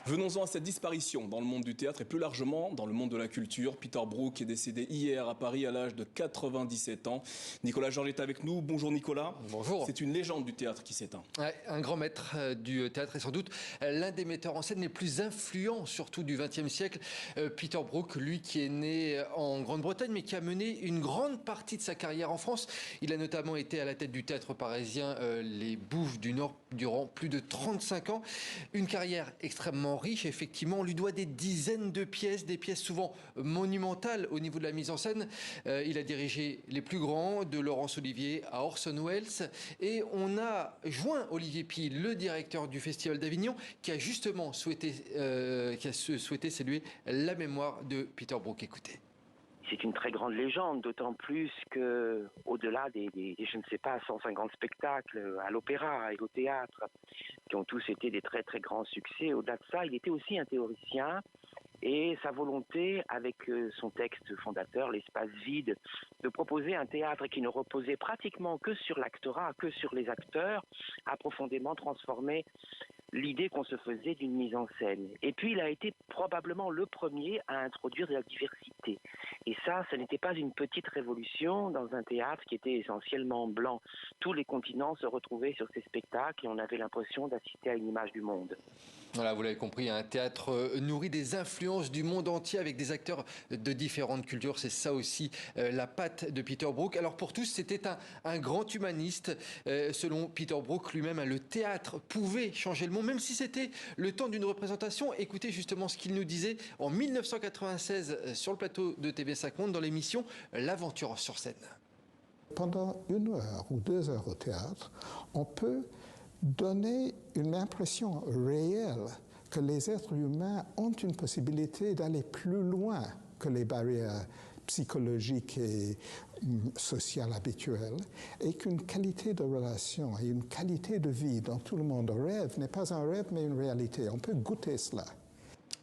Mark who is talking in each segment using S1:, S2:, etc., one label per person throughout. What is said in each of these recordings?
S1: Venons-en à cette disparition dans le monde du théâtre et plus largement dans le monde de la culture. Peter Brook est décédé hier à Paris à l'âge de 97 ans. Nicolas Georges est avec nous. Bonjour Nicolas.
S2: Bonjour.
S1: C'est une légende du théâtre qui s'éteint.
S2: Ouais, un grand maître du théâtre et sans doute l'un des metteurs en scène les plus influents, surtout du XXe siècle. Peter Brook, lui qui est né en Grande-Bretagne mais qui a mené une grande partie de sa carrière en France. Il a notamment été à la tête du théâtre parisien Les Bouffes du Nord durant plus de 35 ans. Une carrière extrêmement riche, effectivement. On lui doit des dizaines de pièces, des pièces souvent monumentales au niveau de la mise en scène. Il a dirigé les plus grands, de Laurence Olivier à Orson Welles. Et on a joint Olivier Py, le directeur du Festival d'Avignon, qui a justement souhaité saluer la mémoire de Peter Brook. Écoutez.
S3: C'est une très grande légende, d'autant plus que, au-delà des je ne sais pas, 150 spectacles à l'opéra et au théâtre, qui ont tous été des très très grands succès, au-delà de ça, il était aussi un théoricien. Et sa volonté, avec son texte fondateur, L'espace vide, de proposer un théâtre qui ne reposait pratiquement que sur l'actorat, que sur les acteurs, a profondément transformé l'idée qu'on se faisait d'une mise en scène. Et puis, il a été probablement le premier à introduire de la diversité. Et ça, ce n'était pas une petite révolution dans un théâtre qui était essentiellement blanc. Tous les continents se retrouvaient sur ces spectacles et on avait l'impression d'assister à une image du monde.
S2: Voilà, vous l'avez compris, un théâtre nourri des influences du monde entier avec des acteurs de différentes cultures. C'est ça aussi la patte de Peter Brook. Alors pour tous, c'était un grand humaniste. Selon Peter Brook lui-même, le théâtre pouvait changer le monde, même si c'était le temps d'une représentation. Écoutez justement ce qu'il nous disait en 1996 sur le plateau de TV5 Monde dans l'émission L'aventure sur scène.
S4: Pendant 1 heure ou 2 heures au théâtre, on peut donner une impression réelle que les êtres humains ont une possibilité d'aller plus loin que les barrières psychologiques et sociales habituelles, et qu'une qualité de relation et une qualité de vie dont tout le monde rêve n'est pas un rêve mais une réalité. On peut goûter cela.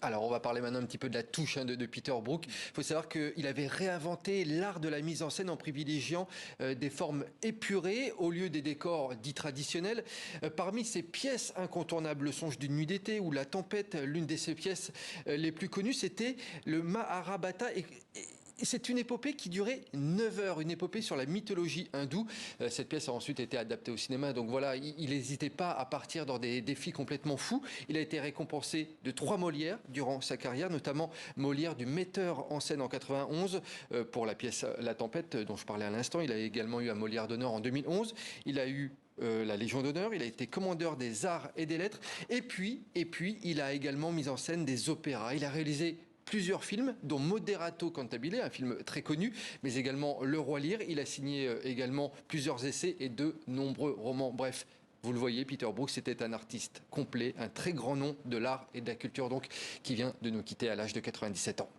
S2: Alors, on va parler maintenant un petit peu de la touche de Peter Brook. Il faut savoir qu'il avait réinventé l'art de la mise en scène en privilégiant des formes épurées au lieu des décors dits traditionnels. Parmi ses pièces incontournables, Le Songe d'une nuit d'été ou La Tempête, l'une de ses pièces les plus connues, c'était le Mahabharata. Et c'est une épopée qui durait 9 heures, une épopée sur la mythologie hindoue. Cette pièce a ensuite été adaptée au cinéma, donc voilà, il n'hésitait pas à partir dans des défis complètement fous. Il a été récompensé de 3 Molières durant sa carrière, notamment Molière du metteur en scène en 91 pour la pièce La Tempête dont je parlais à l'instant. Il a également eu un Molière d'honneur en 2011. Il a eu la Légion d'honneur, il a été commandeur des arts et des lettres. Et puis, il a également mis en scène des opéras. Il a réalisé plusieurs films, dont Moderato Cantabile, un film très connu, mais également Le Roi Lear. Il a signé également plusieurs essais et de nombreux romans. Bref, vous le voyez, Peter Brook, c'était un artiste complet, un très grand nom de l'art et de la culture, donc, qui vient de nous quitter à l'âge de 97 ans.